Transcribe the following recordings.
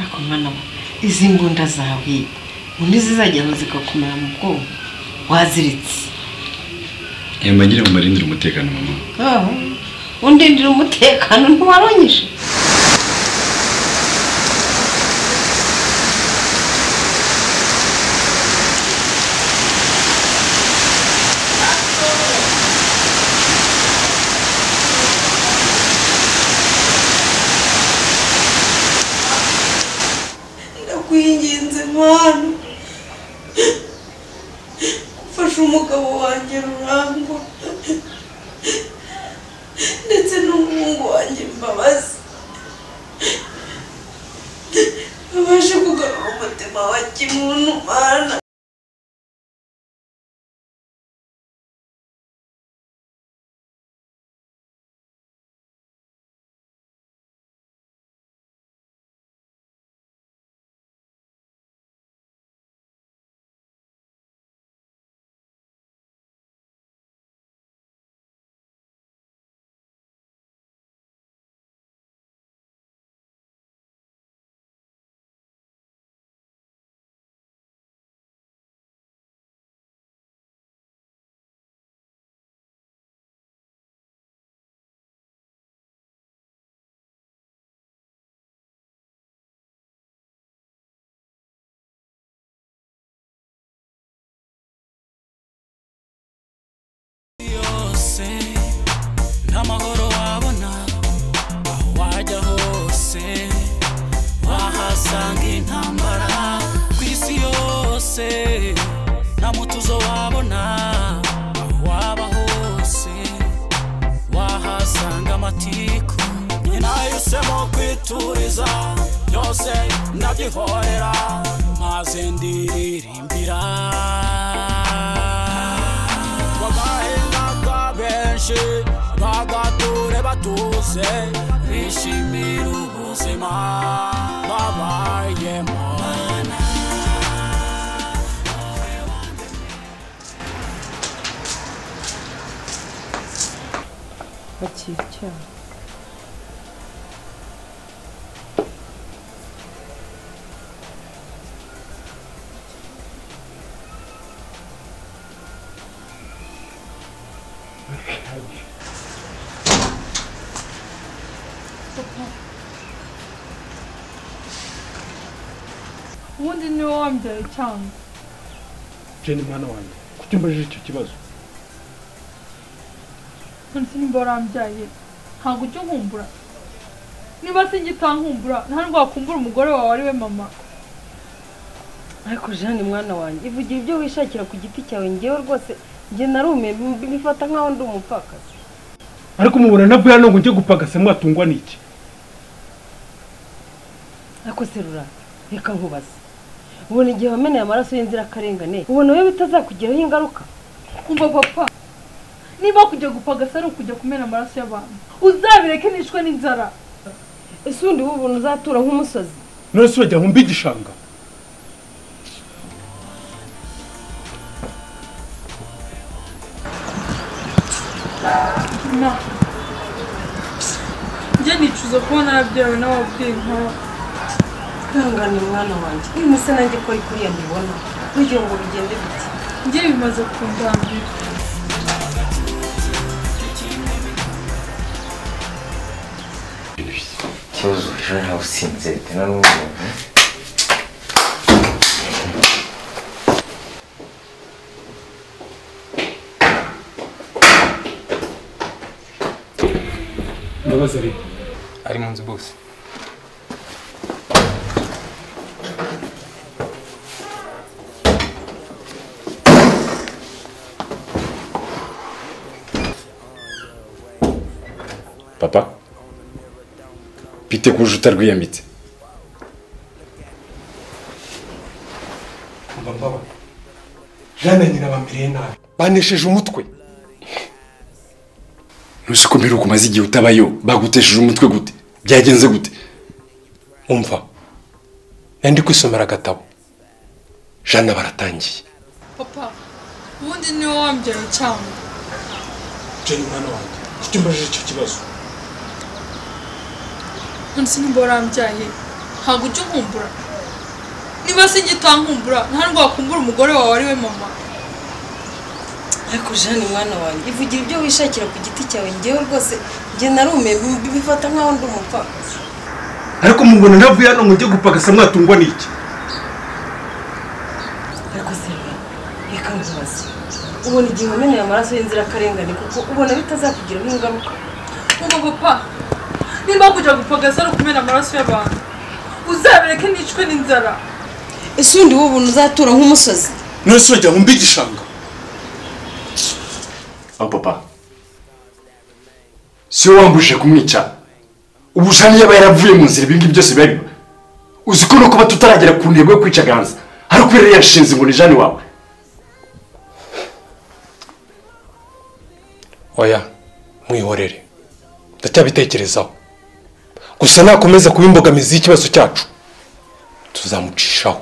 Ako mwana izi mbunda zawe undi zizajya zikakumara mu bwonko waziritse. Magire mu marindira umutekano mama. Undindira umutekano ntiwaronyeshe. Ndakwinginze mwana ufashe umugabo wanjye Rurangwa ndetse n'umuhungu wanjye Mbabazi babashe kugarura umutima wa kimuntu mana. Namahoro wabona wajya hose wahasanga intambara kwisi yose namutuzo wabona waba hose wahasanga amatiku nyinayusemo kwituriza yose ndabyihorera maze ndiririmbira wagahendaga benshi bagature batuze bishimira ubuzima babayemo. Bakirya ubundi niwe wambyaye cyangwa Jeni mwana wanjye kuki umbajije icyo kibazo? none nimba warambyaye ntabwo ujya unkumbura? Niba singitankumbura nta nubwo wakumbura umugore wawe ari we mama. ariko Jani mwana wanjye ivugira ibyo wishakira ku giti cyawe ngewe rwose njye narume bifata nkaho ndi umupfakazi. Ariko mubona nabwo hano ngo njye gupagasa mwatungwa n'iki? Ariko serura reka nkubaze ubona igihe wameneye amaraso y'inzirakarengane ubona we bitazakugiraho ingaruka? Umva papa, niba kujya gupagasa ari ukujya kumena amaraso y'abantu uzabireke nishwe n'inzara. Ese undi ubuntu uzatura nk'umusozi? None se wajya nkumbi igishanga? Na njye nicuza kuba narabyawe n'ababyeyi nk'aba. Ihangane mwana wanjye uyu munsi nanjye ko kuriya mbibona kugira ngo bigende bite. Njye bimaze kundambira. ikibazo ejo ntawe usinze bitewe n'umuntu. Mbabazi ari mu nzu bose. Papa bite kujuta rwiyamitse? Mbaba Jane nyina bambiriye nabi banesheje umutwe. Nusiko mbiruka umaze igihe utabayo bagutesheje umutwe gute? Byagenze gute? Umva ndi kwisomera agatabo Jane baratangiye. Papa, ubundi niwe wambyaye cyangwa? Jane mwana wanjye kuki umbajije icyo kibazo? none nimba warambyaye ntabwo ujya unkumbura niba se ngitankumbura nta nubwo wakumbura umugore wawe ari we mama. ariko Jeanne mwana wanjye ivugira ibyo wishakira ku giti cyawe ngewe rwose njye narume bifata nkaho ndi umupfakazi. ariko mubona ntavuye hano ngo njye gupagasa mwatungwa n'iki? ariko Silva reka nkubaze ubona igihe wameneye amaraso y'inzirakarengane kuko ubona bitazakugiraho ingaruka? Ngo papa nimba kujya gupagasa ari ukumena amaraso y'abantu uzabireke nicwe n'inzara. ese undi wowe ubona uzatura nk'umusozi? none se urajya mu mbi igishanga? aho papa si wowe wambujije kumwica ubu Jeanne yaba yaravuye mu nzira ibingibi byose biba uzi ko no kuba tutaragera ku ntego yo kwica Ganza hari kubera yashinze ngo ni Jeanne wawe. oya mwihorere ndacyabitekerezaho gusa nakomeza kuba imbogamizi y'ikibazo cyacu tuzamucishaho.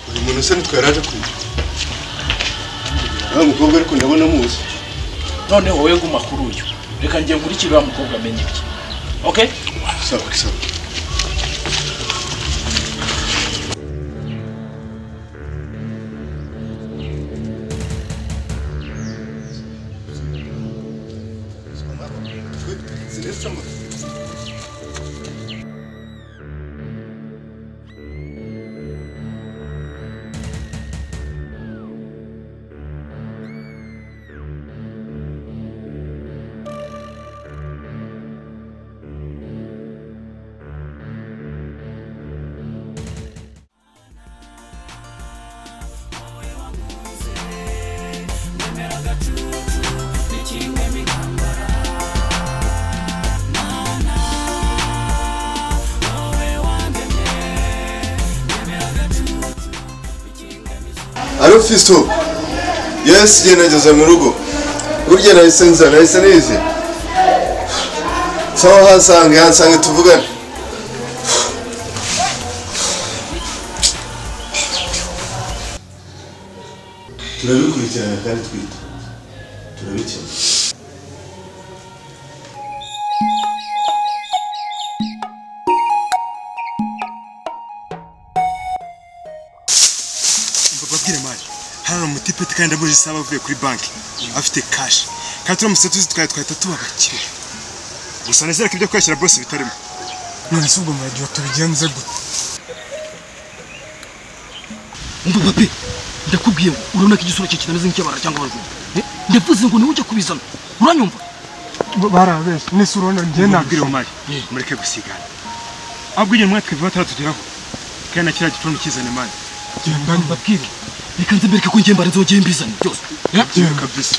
uyu muntu se nitwaraje kwiga mukobwa ariko ndabona muzi none wowe nguma kuri uyu reka ngiye nkurikira wa mukobwa amenye ibye. Okay sawa sawa. Alo Fisto. Yes, je nageze mu rugo. Burya nahise nza, nahise nize. Sawa hasange tuvugane. Turabikurikirana kandi twita. Turabikemura. babwire mari hano umutipeti kandi abuze isaba avuye kuri banki afite cash kandi turamutse tuzitwaye twahita tubabakire gusa nezera ko ibyo kwakira boss bitarimo. none se ubwo muragiye tubigenze gute? umva papi ndakubwiye ngo urabona ko igisura cye kinameze nk'icyabara cyangwa abarwayi ndavuze ngo niwe ujya kubizana uranyumva barabeshe nese urabona ngiye nabwire mari mureke gusigana ahubwo igihe mwatwe batatugeraho kandi nakira gitondo kizane mari genda mbabwire reka nze mbereke ko ngiye mbarenze wagiye mbizana byose kabisa.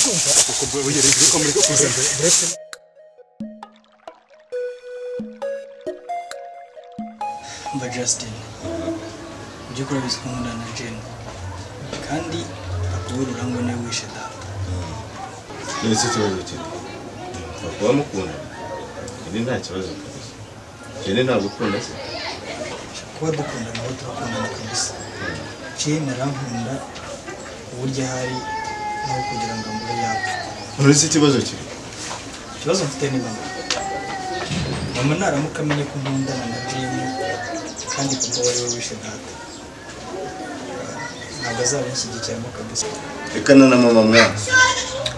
urabyumva uko ugerageza ko muri kuza bref mba Justin ujye kuri bizikunda na Jane kandi akubura urangwa ne wishe data nese kibazo cyo kuba mukunda ni nta kibazo Jane ntabwo ukunda se kuba dukunda nawe turakundana kabisa Jane arankunda uburyo hari nawe kugira ngo mbure yapfa nese kibazo cyo ikibazo mfite ni mama naramuka amenye ko nkundana na Jane kandi kuko wari wishe data ntabwo azabishyigikiramo kabisa rekana na mama mwana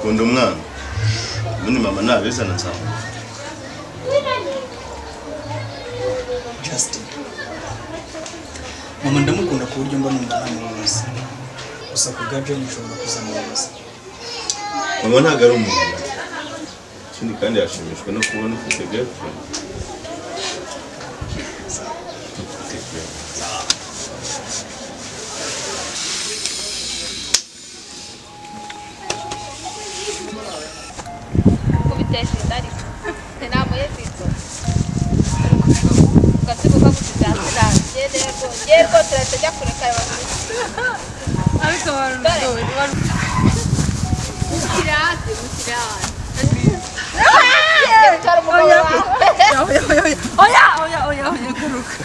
kunda umwana ubundi mama nabezana nsanga Justin mama ndamukunda ku buryo mba numva ntamubaza gusa ku bwa Jane nshobora kuzamubaza mama ntabwo ari umuntu ikindi kandi yashimishwa no kubona ufite girlfriend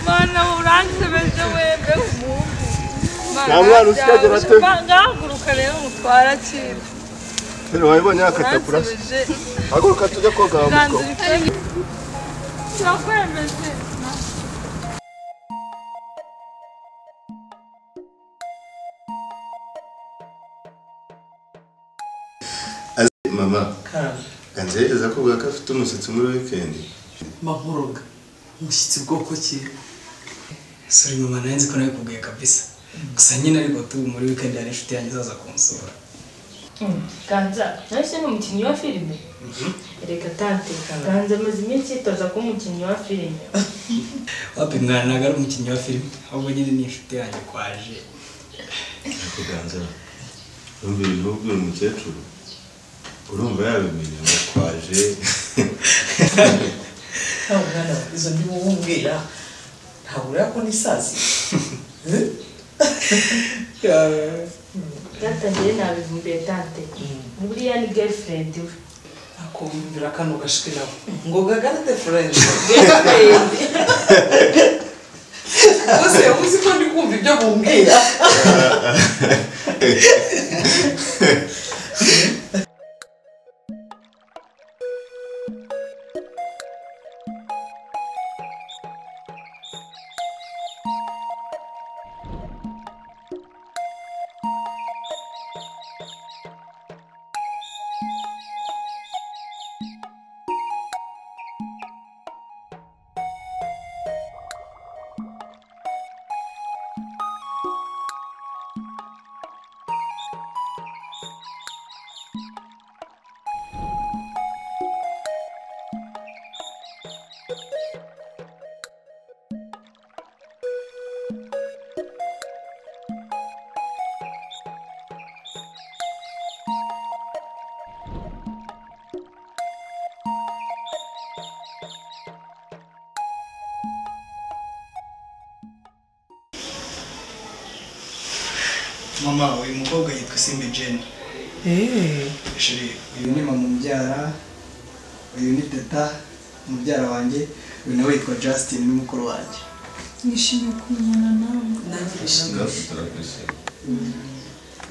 Mana urangize beze wembe umuntu. Namwana usikagera ate? Ngahaguruka rero mutwara kintu. Pero wabonye akatapura. Haguruka tujya koga muko. Turakwemeze. Mama. Kanzereza ko bwa kafite umusatsi muri weekend. Mahuroga. Umushyitsi bwoko ki? Sorry mama nanzi ko nabikubwiye kabisa. Gusa nyine ariko tu muri weekend yari inshuti yanjye zaza kunsura. Ganza, nahise ni umukinnyi wa filime. Reka tante, Ganza amaze iminsi yitoza kuba umukinnyi wa filime. Wapi mwana ntabwo ari umukinnyi wa filime, ahubwo nyine ni inshuti yanjye kwaje. Ariko Ganza, urumva ibintu ubwira umukecuru. Urumva yabimenye ngo kwaje. Ntabwo mwana izo ndi wowe ntabwo yako ni sazi. Gatangiye nabivumbuye tante. Buriya ni girlfriend we. Akumvira kano gashike nabo. Ngo gagarate friend. Ose uzi ko ndi kumva ibyo bumbwira. Mama uyu mukobwa yitwa Simbe Jane. Shiri uyu ni mama mubyara, uyu ni teta mubyara wanjye, uyu nawe yitwa Justin ni mukuru wanjye. Nishimiye kumenyana nawe. Nashimye.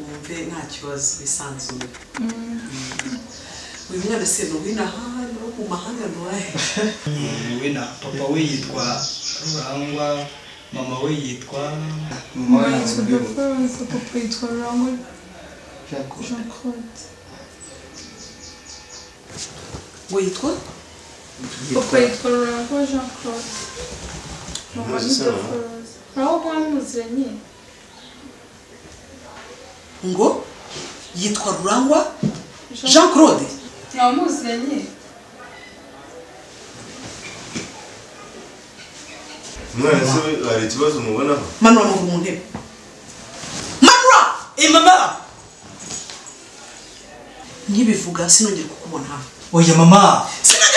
Umve nta kibazo bisanzuye. Uyu mwana se no wina hano mu mahanga nwahe. Wina papa we yitwa Rurangwa, mama we yitwa mama we yitwa Florence, papa yitwa Rurangwa Jean-Claude. We yitwa? Papa yitwa Rurangwa Jean-Claude. Mama yitwa Florence. Aho mwamuziranye? Ngo yitwa Rurangwa Jean-Claude. Mwamuziranye? Mwana se hari ikibazo mubona? Manura mu ntebe. Manura! Mama! nkibivuga sinongera kukubona hano. Oya mama. Sinongera